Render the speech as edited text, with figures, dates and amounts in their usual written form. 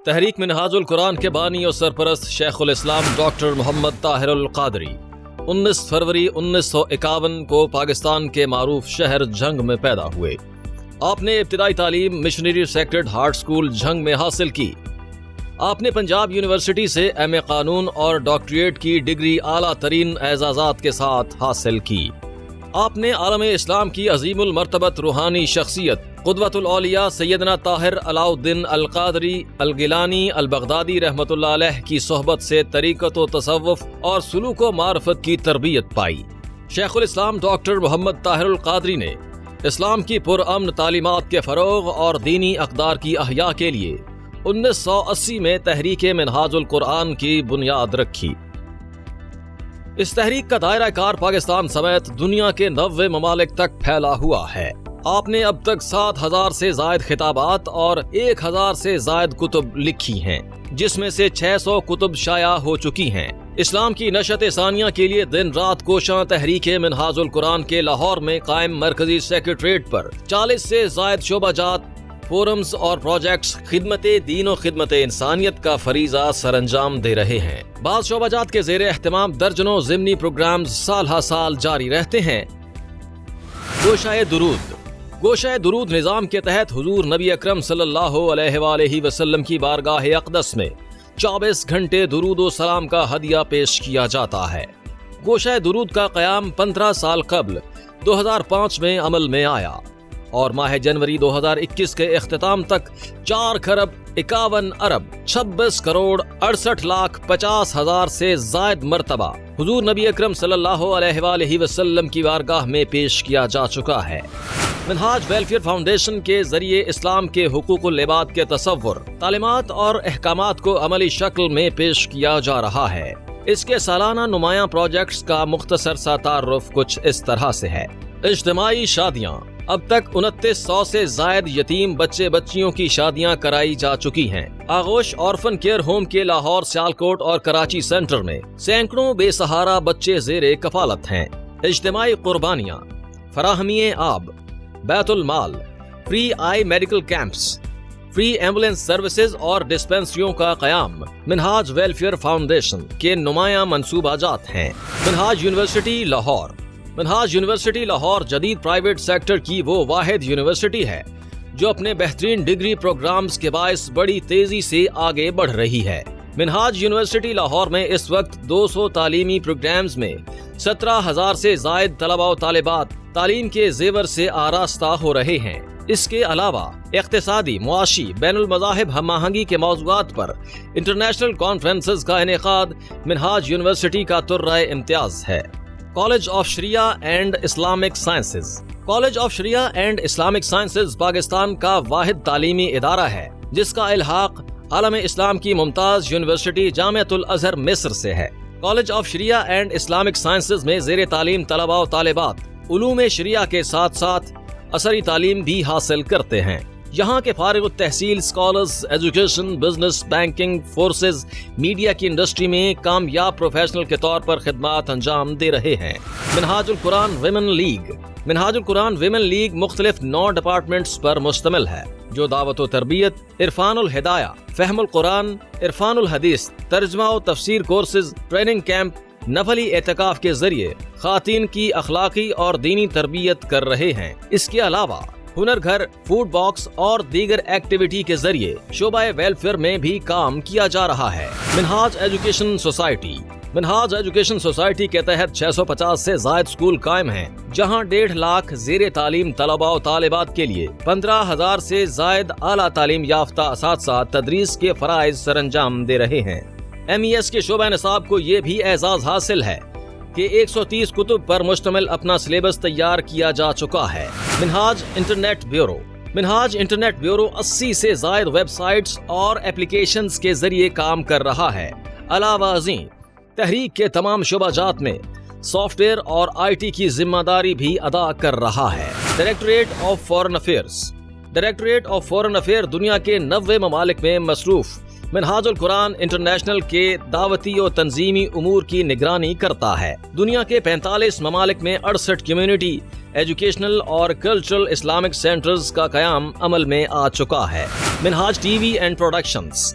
تحریک منہاج القرآن کے بانی اور سرپرست شیخ الاسلام ڈاکٹر محمد طاہر القادری 19 فروری 1951 کو پاکستان کے معروف شہر جھنگ میں پیدا ہوئے۔ آپ نے ابتدائی تعلیم missionary sacred heart school Jhang میں حاصل کی۔ آپ نے پنجاب یونیورسٹی سے ایم اے قانون اور ڈاکٹریٹ کی ڈگری اعلیٰ ترین اعزازات کے ساتھ حاصل کی۔ آپ نے عالم اسلام کی عظیم المرتبت روحانی شخصیت قدوۃ الاولیاء سیدنا طاہر علاء الدین القادری الگیلانی البغدادی رحمۃ اللہ علیہ کی صحبت سے طریقت و تصوف اور سلوک و معرفت کی تربیت پائی۔ شیخ الاسلام ڈاکٹر محمد طاہر القادری نے اسلام کی پرامن تعلیمات کے فروغ اور دینی اقدار کی احیاء کے لیے 1980 میں تحریک منہاج القرآن کی بنیاد رکھی۔ اس تحریک کا دائرہ کار پاکستان سمیت دنیا کے 90 ممالک تک پھیلا ہوا ہے۔ آپ نے اب تک 7000 سے زائد خطابات اور 1000 سے زائد کتب لکھی ہیں، جس میں سے 600 کتب شائع ہو چکی ہیں۔ اسلام کی نشت ثانیہ کے لیے دن رات کوشاں تحریک منہاج القرآن کے لاہور میں قائم مرکزی سیکریٹریٹ پر 40 سے زائد شعبہ جات، فورمز اور پروجیکٹس خدمت دین و خدمت انسانیت کا فریضہ سر انجام دے رہے ہیں۔ بعض شعبہ جات کے زیر اہتمام درجنوں ضمنی پروگرامز سال ہر سال جاری رہتے ہیں۔ گوشہ درود نظام کے تحت حضور نبی اکرم صلی اللہ علیہ وآلہ وسلم کی بارگاہ اقدس میں 24 گھنٹے درود و سلام کا ہدیہ پیش کیا جاتا ہے۔ گوشہ درود کا قیام 15 سال قبل 2005 میں عمل میں آیا اور ماہ جنوری 2021 کے اختتام تک 4,51,56,68,50,000 سے زائد مرتبہ حضور نبی اکرم صلی اللہ علیہ وآلہ وسلم کی بارگاہ میں پیش کیا جا چکا ہے۔ منہاج ویلفیئر فاؤنڈیشن کے ذریعے اسلام کے حقوق العباد کے تصور، تعلیمات اور احکامات کو عملی شکل میں پیش کیا جا رہا ہے۔ اس کے سالانہ نمایاں پروجیکٹس کا مختصر سا تعارف کچھ اس طرح سے ہے۔ اجتماعی شادیاں، اب تک 2900 سے زائد یتیم بچے بچیوں کی شادیاں کرائی جا چکی ہیں۔ آغوش آرفن کیئر ہوم کے لاہور، سیالکوٹ اور کراچی سینٹر میں سینکڑوں بے سہارا بچے زیر کفالت ہیں۔ اجتماعی قربانیاں، فراہمی آب، بیت المال، فری آئی medical camps, free ambulance services اور ڈسپنسریوں کا قیام منہاج ویلفیئر فاؤنڈیشن کے نمایاں منصوبہ جات ہیں۔ منہاج یونیورسٹی لاہور جدید پرائیویٹ سیکٹر کی وہ واحد یونیورسٹی ہے جو اپنے بہترین ڈگری پروگرامز کے باعث بڑی تیزی سے آگے بڑھ رہی ہے۔ منہاج یونیورسٹی لاہور میں اس وقت 200 تعلیمی پروگرامز میں 17,000 سے زائد طلباء و طالبات تعلیم کے زیور سے آراستہ ہو رہے ہیں۔ اس کے علاوہ اقتصادی، معاشی، بین المذاہب ہم آہنگی کے موضوعات پر انٹرنیشنل کانفرنسز کا انعقاد منہاج یونیورسٹی کا ترہ امتیاز ہے۔ College of Shariah and Islamic Sciences Pakistan کا واحد تعلیمی ادارہ ہے جس کا الحاق عالم اسلام کی ممتاز یونیورسٹی جامعۃ الازہر مصر سے ہے۔ College of Shariah and Islamic Sciences میں زیر تعلیم طلباء و طالبات علوم شریعہ کے ساتھ ساتھ عصری تعلیم بھی حاصل کرتے ہیں۔ یہاں کے فارغ التحصیل scholars education, business, banking, forces, media کی انڈسٹری میں کامیاب پروفیشنل کے طور پر خدمات انجام دے رہے ہیں۔ منہاج القرآن ویمن لیگ مختلف 9 ڈپارٹمنٹس پر مشتمل ہے جو دعوت و تربیت، عرفان الہدایہ، فہم القرآن، عرفان الحدیث، ترجمہ و تفسیر کورسز، ٹریننگ کیمپ، نفلی اعتکاف کے ذریعے خواتین کی اخلاقی اور دینی تربیت کر رہے ہیں۔ اس کے علاوہ ہنر گھر، فوڈ باکس اور دیگر ایکٹیویٹی کے ذریعے شعبہ ویلفیئر میں بھی کام کیا جا رہا ہے۔ منہاج ایجوکیشن سوسائٹی کے تحت 650 سے زائد اسکول قائم ہیں جہاں 1.5 لاکھ زیر تعلیم طلباء و طالبات کے لیے 15,000 سے زائد اعلیٰ تعلیم یافتہ اساتذہ تدریس کے فرائض سر انجام دے رہے ہیں۔ MES کے شعبہ نصاب کو یہ بھی اعزاز حاصل ہے کہ 130 کتب پر مشتمل اپنا سلیبس تیار کیا جا چکا ہے۔ منہاج انٹرنیٹ بیورو 80 سے زائد ویب سائٹس اور اپلیکیشنز کے ذریعے کام کر رہا ہے۔ علاوہ ازیں تحریک کے تمام شعبہ جات میں سافٹ ویئر اور IT کی ذمہ داری بھی ادا کر رہا ہے۔ ڈائریکٹوریٹ آف فورن افیئر دنیا کے 90 ممالک میں مصروف منہاج القرآن انٹرنیشنل کے دعوتی و تنظیمی امور کی نگرانی کرتا ہے۔ دنیا کے 45 ممالک میں 68 کمیونٹی، ایجوکیشنل اور کلچرل اسلامک سینٹرز کا قیام عمل میں آ چکا ہے۔ منہاج ٹی وی اینڈ پروڈکشنز